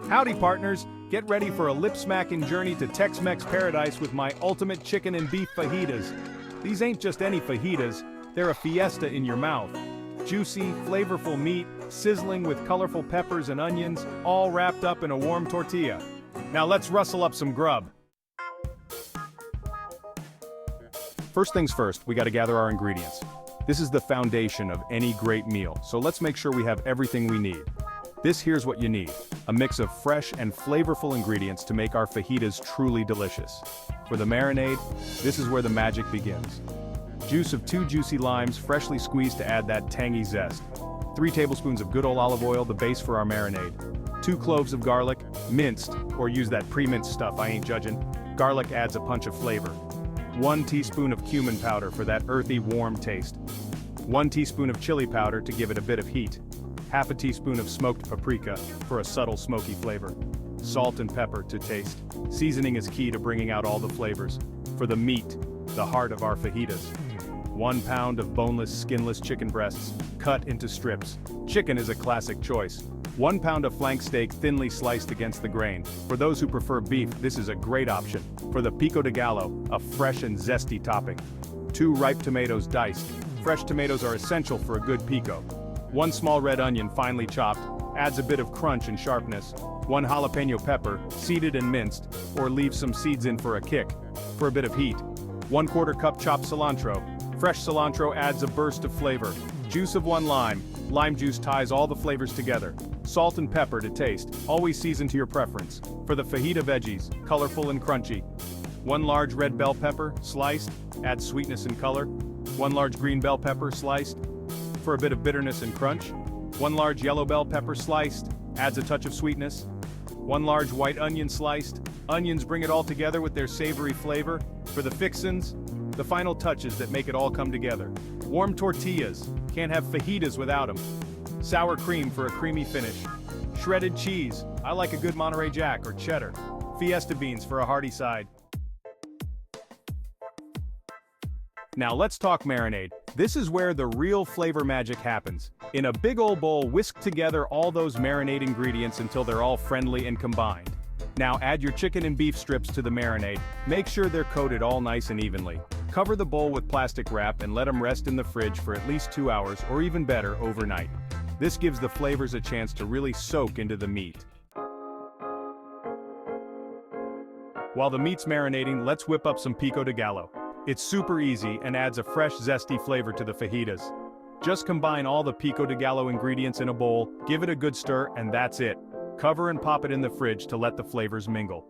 Howdy partners, get ready for a lip-smacking journey to Tex-Mex paradise with my ultimate chicken and beef fajitas. These ain't just any fajitas, they're a fiesta in your mouth. Juicy, flavorful meat, sizzling with colorful peppers and onions, all wrapped up in a warm tortilla. Now let's rustle up some grub. First things first, we gotta gather our ingredients. This is the foundation of any great meal, so let's make sure we have everything we need. Here's what you need. A mix of fresh and flavorful ingredients to make our fajitas truly delicious. For the marinade, this is where the magic begins. Juice of 2 juicy limes, freshly squeezed to add that tangy zest. 3 tablespoons of good old olive oil, the base for our marinade. 2 cloves of garlic, minced, or use that pre-minced stuff, I ain't judging. Garlic adds a punch of flavor. 1 teaspoon of cumin powder for that earthy, warm taste. 1 teaspoon of chili powder to give it a bit of heat. Half a teaspoon of smoked paprika for a subtle smoky flavor. Salt and pepper to taste. Seasoning is key to bringing out all the flavors. For the meat, the heart of our fajitas. 1 pound of boneless, skinless chicken breasts, cut into strips. Chicken is a classic choice. 1 pound of flank steak thinly sliced against the grain. For those who prefer beef, this is a great option. For the pico de gallo, a fresh and zesty topping. 2 ripe tomatoes diced. Fresh tomatoes are essential for a good pico. 1 small red onion finely chopped, adds a bit of crunch and sharpness. 1 jalapeno pepper, seeded and minced, or leave some seeds in for a kick. For a bit of heat. 1/4 cup chopped cilantro. Fresh cilantro adds a burst of flavor. Juice of 1 lime. Lime juice ties all the flavors together. Salt and pepper to taste, always season to your preference. For the fajita veggies, colorful and crunchy. 1 large red bell pepper, sliced, adds sweetness and color. 1 large green bell pepper, sliced, for a bit of bitterness and crunch. 1 large yellow bell pepper sliced, adds a touch of sweetness. 1 large white onion sliced. Onions bring it all together with their savory flavor. For the fixins, the final touches that make it all come together. Warm tortillas, can't have fajitas without them. Sour cream for a creamy finish. Shredded cheese, I like a good Monterey Jack or cheddar. Fiesta beans for a hearty side. Now let's talk marinade. This is where the real flavor magic happens. In a big old bowl, whisk together all those marinade ingredients until they're all friendly and combined. Now add your chicken and beef strips to the marinade. Make sure they're coated all nice and evenly. Cover the bowl with plastic wrap and let them rest in the fridge for at least 2 hours, or even better, overnight. This gives the flavors a chance to really soak into the meat. While the meat's marinating, let's whip up some pico de gallo. It's super easy and adds a fresh, zesty flavor to the fajitas. Just combine all the pico de gallo ingredients in a bowl, give it a good stir, and that's it. Cover and pop it in the fridge to let the flavors mingle.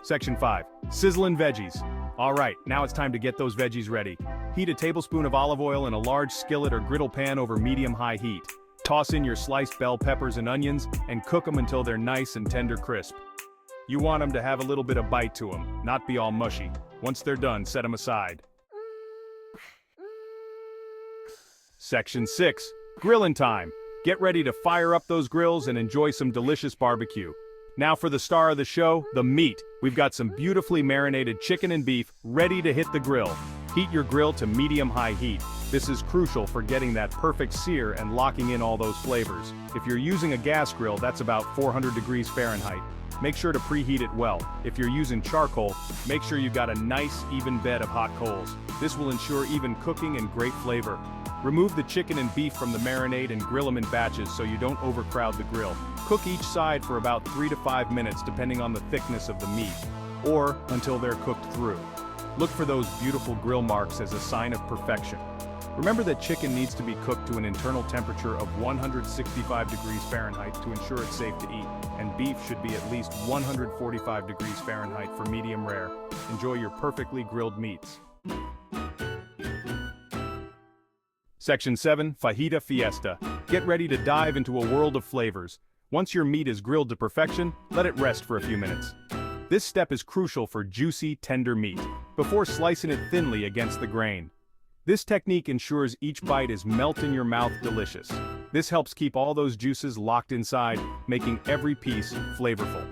Section 5. Sizzling veggies. Alright, now it's time to get those veggies ready. Heat a tablespoon of olive oil in a large skillet or griddle pan over medium-high heat. Toss in your sliced bell peppers and onions, and cook them until they're nice and tender crisp. You want them to have a little bit of bite to them, not be all mushy. Once they're done, set them aside. Section 6. Grilling time. Get ready to fire up those grills and enjoy some delicious barbecue. Now for the star of the show, the meat. We've got some beautifully marinated chicken and beef ready to hit the grill. Heat your grill to medium-high heat. This is crucial for getting that perfect sear and locking in all those flavors. If you're using a gas grill, that's about 400 degrees Fahrenheit. Make sure to preheat it well. If you're using charcoal, make sure you've got a nice, even bed of hot coals. This will ensure even cooking and great flavor. Remove the chicken and beef from the marinade and grill them in batches so you don't overcrowd the grill. Cook each side for about 3 to 5 minutes depending on the thickness of the meat, or until they're cooked through. Look for those beautiful grill marks as a sign of perfection. Remember that chicken needs to be cooked to an internal temperature of 165 degrees Fahrenheit to ensure it's safe to eat, and beef should be at least 145 degrees Fahrenheit for medium rare. Enjoy your perfectly grilled meats. Section 7. Fajita Fiesta. Get ready to dive into a world of flavors. Once your meat is grilled to perfection, let it rest for a few minutes. This step is crucial for juicy, tender meat, before slicing it thinly against the grain. This technique ensures each bite is melt in your mouth delicious. This helps keep all those juices locked inside, making every piece flavorful.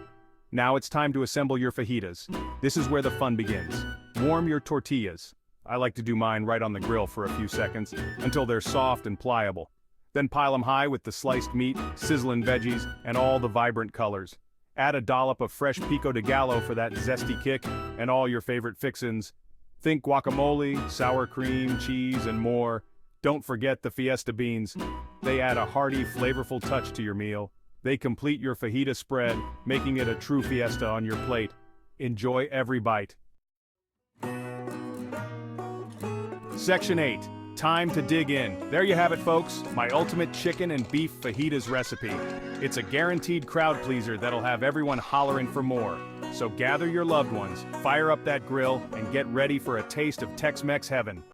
Now it's time to assemble your fajitas. This is where the fun begins. Warm your tortillas. I like to do mine right on the grill for a few seconds, until they're soft and pliable. Then pile them high with the sliced meat, sizzling veggies, and all the vibrant colors. Add a dollop of fresh pico de gallo for that zesty kick, and all your favorite fixins. Think guacamole, sour cream, cheese, and more. Don't forget the fiesta beans. They add a hearty, flavorful touch to your meal. They complete your fajita spread, making it a true fiesta on your plate. Enjoy every bite. Section 8. Time to dig in. There you have it, folks. My ultimate chicken and beef fajitas recipe. It's a guaranteed crowd pleaser that'll have everyone hollering for more. So gather your loved ones, fire up that grill, and get ready for a taste of Tex-Mex heaven.